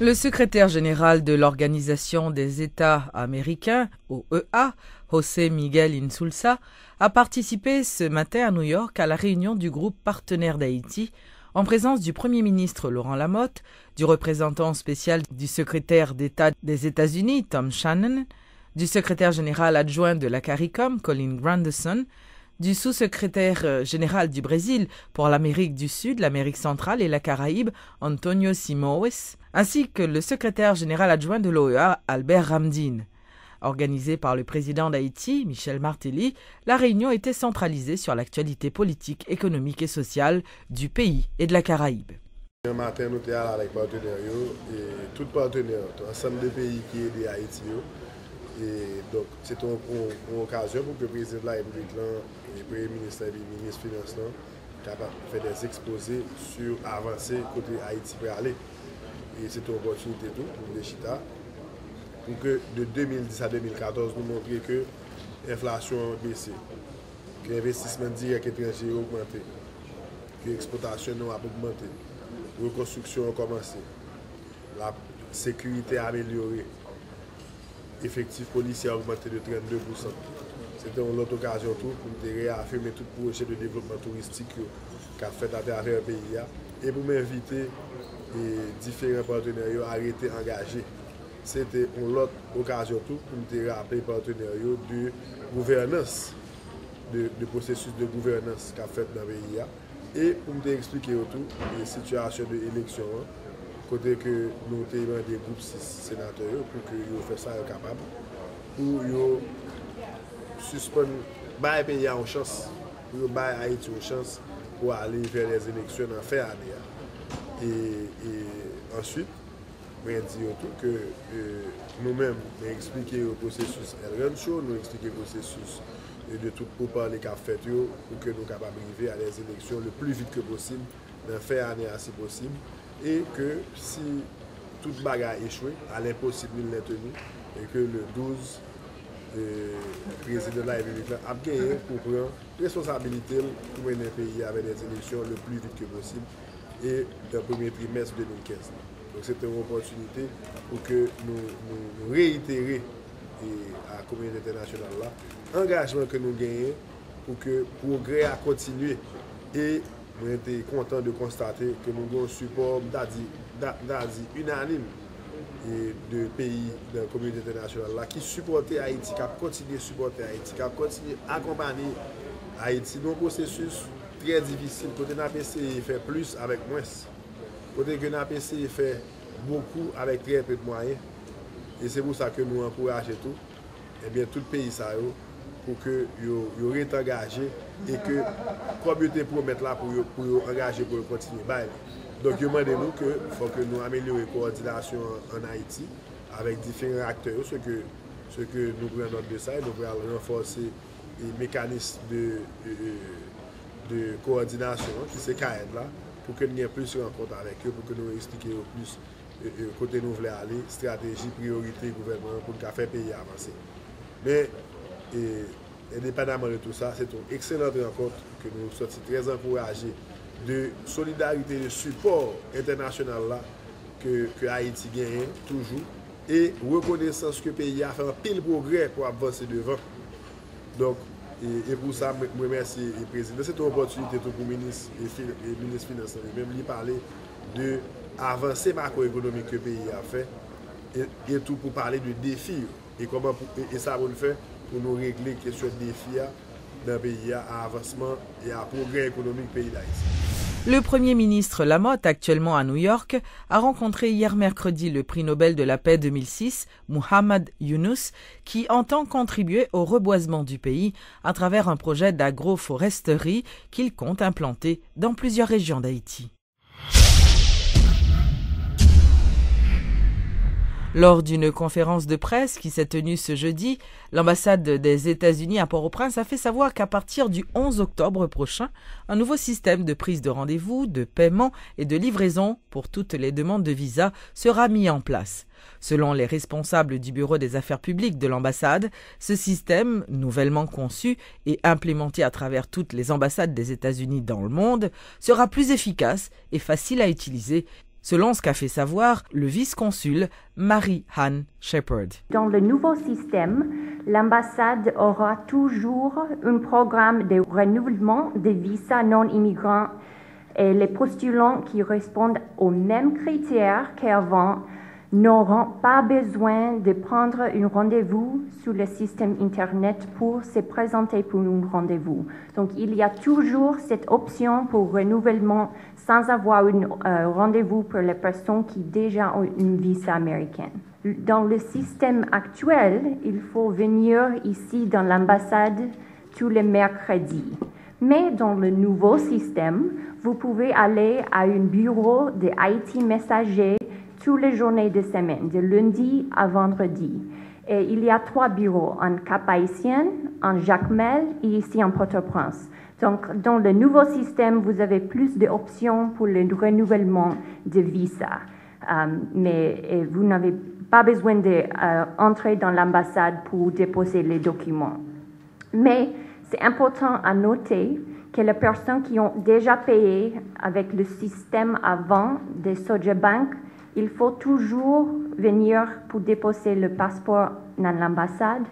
Le secrétaire général de l'Organisation des États américains, OEA, José Miguel Insulza, a participé ce matin à New York à la réunion du groupe partenaire d'Haïti, en présence du Premier ministre Laurent Lamotte, du représentant spécial du secrétaire d'État des États-Unis, Tom Shannon, du secrétaire général adjoint de la CARICOM, Colin Granderson, du sous-secrétaire général du Brésil pour l'Amérique du Sud, l'Amérique centrale et la Caraïbe, Antonio Simoes, ainsi que le secrétaire général adjoint de l'OEA, Albert Ramdine. Organisée par le président d'Haïti, Michel Martelly, la réunion était centralisée sur l'actualité politique, économique et sociale du pays et de la Caraïbe. Ce matin, nous sommes avec les partenaires, et tous les partenaires, ensemble de pays qui aident Haïti. Et donc, c'est une occasion pour que le président de la République, le Premier ministre et le ministre des Finances, capable de faire des exposés sur l'avancée côté Haïti pour aller. Et c'est une opportunité pour les Chita, pour que de 2010 à 2014, nous montrions que l'inflation a baissé, que l'investissement direct étranger a augmenté, que l'exportation a augmenté, la reconstruction a commencé, la sécurité a amélioré. Effectif policier a augmenté de 32%. C'était une autre occasion pour nous réaffirmer tout projet de développement touristique qu'a fait à travers le pays et pour m'inviter différents partenaires à arrêter engagés. C'était une autre occasion pour nous rappeler les partenaires de gouvernance, de processus de gouvernance qu'a fait dans le pays et pour nous expliquer tout les situations de l'élection. Côté que nous avons des groupes 6 sénateurs pour que nous fassions ça capable, pour suspendre le pays en chance, pour donner Haïti une chance pour aller vers les élections en fin d'année. Et ensuite, je dire tout que nous-mêmes, nous expliquer le processus Elrencho, nous expliquer le processus de tout pour parler qu'a fait pour que nous soyons capables d'arriver à les élections le plus vite que possible, dans fin d'année si possible. Et que si toute bagarre échoué, à l'impossible il l'est tenu, et que le 12, le président de la République a gagné pour prendre responsabilité pour mener le pays avec des élections le plus vite que possible et dans le premier trimestre 2015. Donc c'est une opportunité pour que nous réitérer à la communauté internationale l'engagement que nous gagnons pour que le progrès a continué. Et nous sommes contents de constater que nous avons un support unanime de pays de la communauté internationale qui supportent Haïti, qui continuent à supporter Haïti, qui continuent à accompagner Haïti dans un processus très difficile. Côté NAPC fait plus avec moins. Côté que NAPC fait beaucoup avec très peu de moyens. Et c'est pour ça que nous encourageons tout. Et bien tout le pays ça pour que vous soyez engagés et que la communauté pour mettre là pour engager pour continuer. Donc, demandez-nous qu'il faut que nous améliorions la coordination en Haïti avec différents acteurs, ce que nous prenons note de ça, et nous voulons renforcer les mécanismes de coordination qui se CAED là, pour que nous ayons plus de rencontres avec eux, pour que nous expliquions plus côté nous voulons aller, stratégie, priorité, gouvernement pour faire le pays avancer. Mais indépendamment de tout ça, c'est une excellente rencontre que nous sommes très encouragés de solidarité, de support international là, que Haïti gagne toujours et reconnaissance que le pays a fait un pile progrès pour avancer devant. Donc, et pour ça, je remercie le président. C'est une opportunité pour le ministre et ministre des Finances, même lui parler de l'avancée macroéconomique que le pays a fait et tout pour parler de défis et comment et ça va le faire pour nous régler la question de défis dans le pays à avancement et à progrès économique du pays d'Haïti. Le Premier ministre Lamotte, actuellement à New York, a rencontré hier mercredi le prix Nobel de la paix 2006, Muhammad Yunus, qui entend contribuer au reboisement du pays à travers un projet d'agroforesterie qu'il compte implanter dans plusieurs régions d'Haïti. Lors d'une conférence de presse qui s'est tenue ce jeudi, l'ambassade des États-Unis à Port-au-Prince a fait savoir qu'à partir du 11 octobre prochain, un nouveau système de prise de rendez-vous, de paiement et de livraison pour toutes les demandes de visa sera mis en place. Selon les responsables du Bureau des affaires publiques de l'ambassade, ce système, nouvellement conçu et implémenté à travers toutes les ambassades des États-Unis dans le monde, sera plus efficace et facile à utiliser selon ce qu'a fait savoir le vice-consul Mary-Ann Shepherd. Dans le nouveau système, l'ambassade aura toujours un programme de renouvellement des visas non-immigrants et les postulants qui répondent aux mêmes critères qu'avant n'auront pas besoin de prendre un rendez-vous sur le système Internet pour se présenter pour un rendez-vous. Donc, il y a toujours cette option pour renouvellement sans avoir un rendez-vous pour les personnes qui déjà ont une visa américaine. Dans le système actuel, il faut venir ici dans l'ambassade tous les mercredis. Mais dans le nouveau système, vous pouvez aller à un bureau de Haïti Messager toutes les journées de semaine, de lundi à vendredi. Et il y a 3 bureaux, en Cap-Haïtien, en Jacmel et ici en Port-au-Prince. Donc, dans le nouveau système, vous avez plus d'options pour le renouvellement de visa. Mais vous n'avez pas besoin d'entrer dans l'ambassade pour déposer les documents. Mais c'est important à noter que les personnes qui ont déjà payé avec le système avant de Soja Bank, il faut toujours venir pour déposer le passeport dans l'ambassade.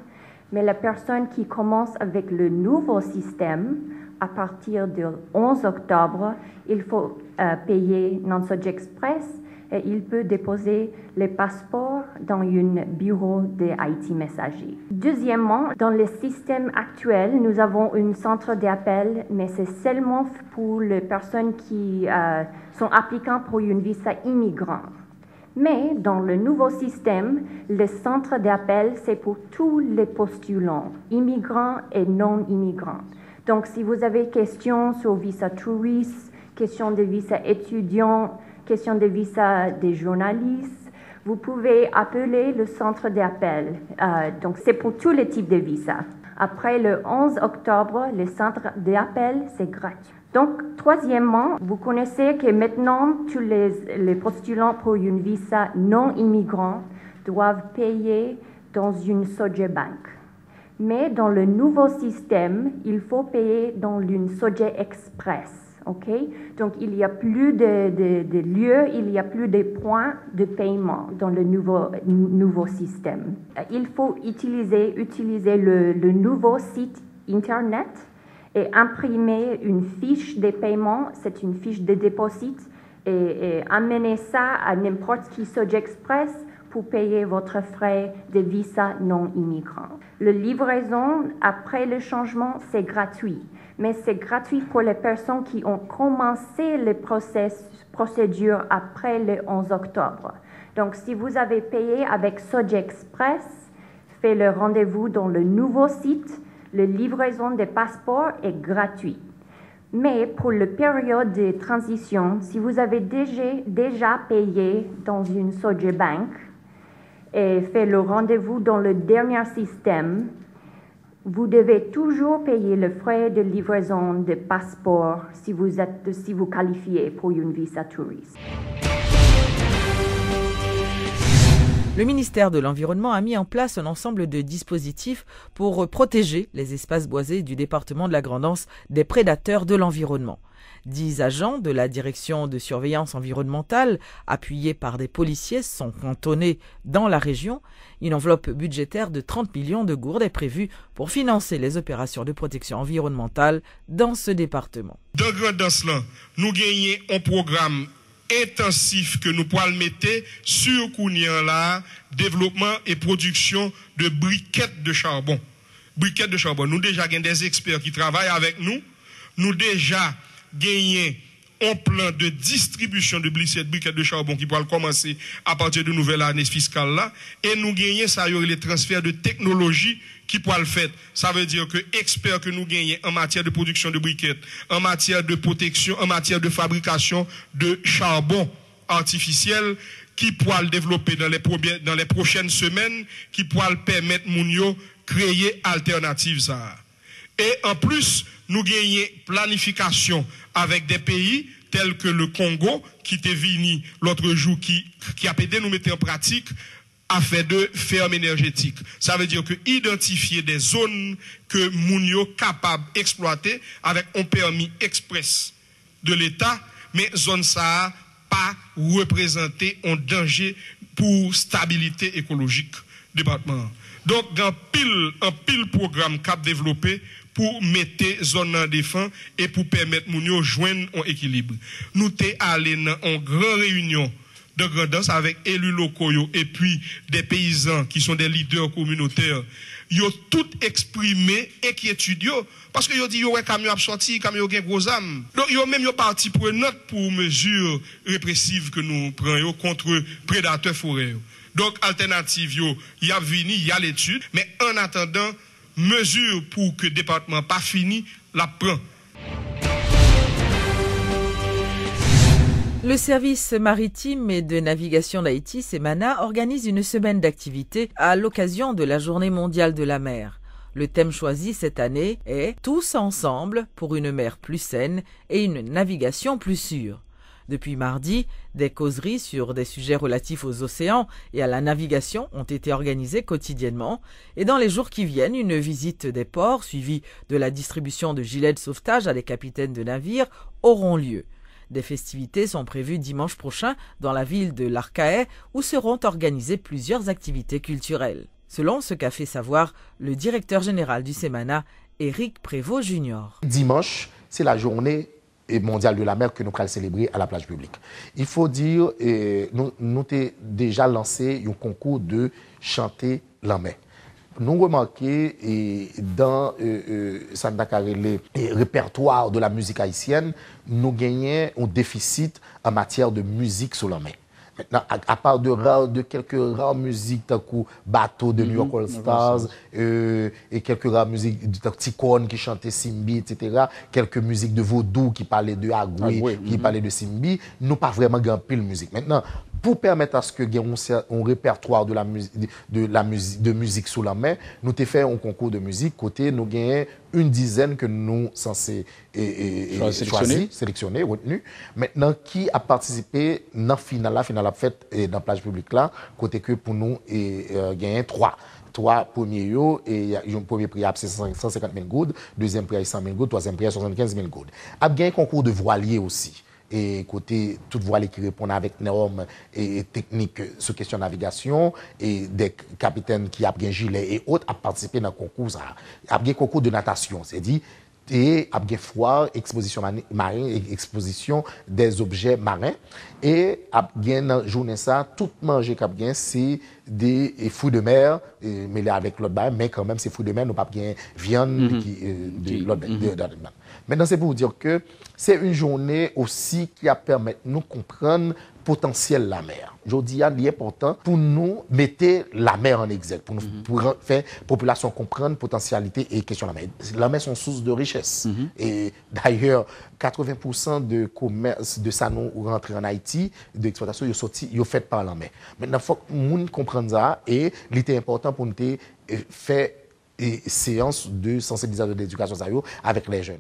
Mais les personnes qui commencent avec le nouveau système, à partir du 11 octobre, il faut payer dans Soja Express et il peut déposer les passeports dans un bureau de Haïti Messager. Deuxièmement, dans le système actuel, nous avons un centre d'appel, mais c'est seulement pour les personnes qui sont applicants pour une visa immigrant. Mais dans le nouveau système, le centre d'appel, c'est pour tous les postulants, immigrants et non-immigrants. Donc, si vous avez des questions sur visa touriste, questions de visa étudiant, questions de visa des journalistes, vous pouvez appeler le centre d'appel. Donc, c'est pour tous les types de visas. Après le 11 octobre, le centre d'appel, c'est gratuit. Donc, troisièmement, vous connaissez que maintenant, tous les postulants pour une visa non immigrant doivent payer dans une Soja Bank. Mais dans le nouveau système, il faut payer dans une Soja Express. Okay? Donc, il n'y a plus de lieux, il n'y a plus de points de paiement dans le nouveau système. Il faut utiliser le nouveau site Internet et imprimer une fiche de paiement, c'est une fiche de dépôt, et amener ça à n'importe qui Soja Express pour payer votre frais de visa non immigrant. La livraison après le changement, c'est gratuit, mais c'est gratuit pour les personnes qui ont commencé les procédures après le 11 octobre. Donc, si vous avez payé avec Soja Express, faites le rendez-vous dans le nouveau site. La livraison des passeports est gratuite. Mais pour la période de transition, si vous avez déjà payé dans une Soja Bank et fait le rendez-vous dans le dernier système, vous devez toujours payer le frais de livraison des passeports si vous qualifiez pour une visa touriste. Le ministère de l'Environnement a mis en place un ensemble de dispositifs pour protéger les espaces boisés du département de la Grande-Anse des prédateurs de l'environnement. 10 agents de la direction de surveillance environnementale, appuyés par des policiers, sont cantonnés dans la région. Une enveloppe budgétaire de 30 millions de gourdes est prévue pour financer les opérations de protection environnementale dans ce département. Dans Grande-Anse, nous gagnons un programme intensif que nous pouvons mettre sur Kounian là, développement et production de briquettes de charbon. Briquettes de charbon. Nous déjà avons des experts qui travaillent avec nous. Nous déjà gagnons un plan de distribution de briquettes de charbon qui pourra commencer à partir de nouvelle année fiscale là. Et nous gagnons ça, il y aura les transferts de technologie qui pourra le faire. Ça veut dire que experts que nous gagnons en matière de production de briquettes, en matière de protection, en matière de fabrication de charbon artificiel, qui pourra le développer dans les prochaines semaines, qui pourra le permettre Mounio créer alternative ça. Et en plus, nous gagnons planification avec des pays tels que le Congo, qui était venu l'autre jour, qui a aidé nous mettre en pratique afin de ferme énergétique. Ça veut dire que identifier des zones que Mounio capable d'exploiter avec un permis express de l'État, mais zone ça pas représenter un danger pour stabilité écologique du département. Donc, un pile programme cap développé pour mettre zone en défense et pour permettre moun yo joindre un équilibre. Nous t'es allé dans une grande réunion de grandance avec élus locaux et puis des paysans qui sont des leaders communautaires. Ils ont tout exprimé inquiétude parce que ils ont dit yo camion a sorti, camion gen gros âme. Donc ils ont même parti prenante pour mesures répressives que nous prenons contre prédateurs forêts. Donc alternative il y a vini, il y a l'étude, mais en attendant mesure pour que le département pas fini la prend. Le service maritime et de navigation d'Haïti, SEMANA, organise une semaine d'activités à l'occasion de la Journée mondiale de la mer. Le thème choisi cette année est « Tous ensemble pour une mer plus saine et une navigation plus sûre ». Depuis mardi, des causeries sur des sujets relatifs aux océans et à la navigation ont été organisées quotidiennement et dans les jours qui viennent, une visite des ports suivie de la distribution de gilets de sauvetage à des capitaines de navires auront lieu. Des festivités sont prévues dimanche prochain dans la ville de l'Arcahaie où seront organisées plusieurs activités culturelles. Selon ce qu'a fait savoir le directeur général du SEMANA, Éric Prévost Jr. Dimanche, c'est la journée mondiale de la mer que nous allons célébrer à la plage publique. Il faut dire, nous avons déjà lancé un concours de chanter la mer. Nous remarquons dans le répertoire de la musique haïtienne, nous gagnons un déficit en matière de musique sur la mer. Maintenant, à part de quelques rares musiques, tant que Bateau de New York All Stars, et quelques rares musiques de Ticone qui chantait Simbi, etc., quelques musiques de Vaudou qui parlaient de Agoué, qui parlaient de Simbi, nous pas vraiment grand pile musique. Maintenant, pour permettre à ce que nous un répertoire de musique sous la main, nous avons fait un concours de musique, côté nous gagnons une dizaine que nous censés sélectionner, retenus. Maintenant, qui a participé dans la finale a fait dans la plage publique là, côté que pour nous gagner trois premiers et un premier prix à 150 000 goudes, deuxième prix à 100 000 goudes, troisième prix à 75 000 goudes. A gagné un concours de voilier aussi. Et côté toute voilier qui répondent avec normes et techniques sur question de navigation et des capitaines qui ont gagné gilet et autres à participer dans le concours ça a gagné concours de natation, c'est dit et a gagné foire exposition marine exposition des objets marins et a gagné dans journée ça tout manger qu'a gagné c'est des fruits de mer mêlés avec l'autre bain mais quand même ces fruits de mer nous pas gagné viande qui de l'autre. Maintenant, c'est pour vous dire que c'est une journée aussi qui a permis de nous comprendre le potentiel de la mer. Aujourd'hui, il est important pour nous mettre la mer en exergue, pour faire la population comprendre la potentialité et question de la mer. La mer est une source de richesse. Et d'ailleurs, 80% de commerce de ça nous rentre en Haïti, d'exploitation, ils sont faits par la mer. Maintenant, il faut que nous comprenions ça et il est important pour nous faire une séance de sensibilisation d'éducation avec les jeunes.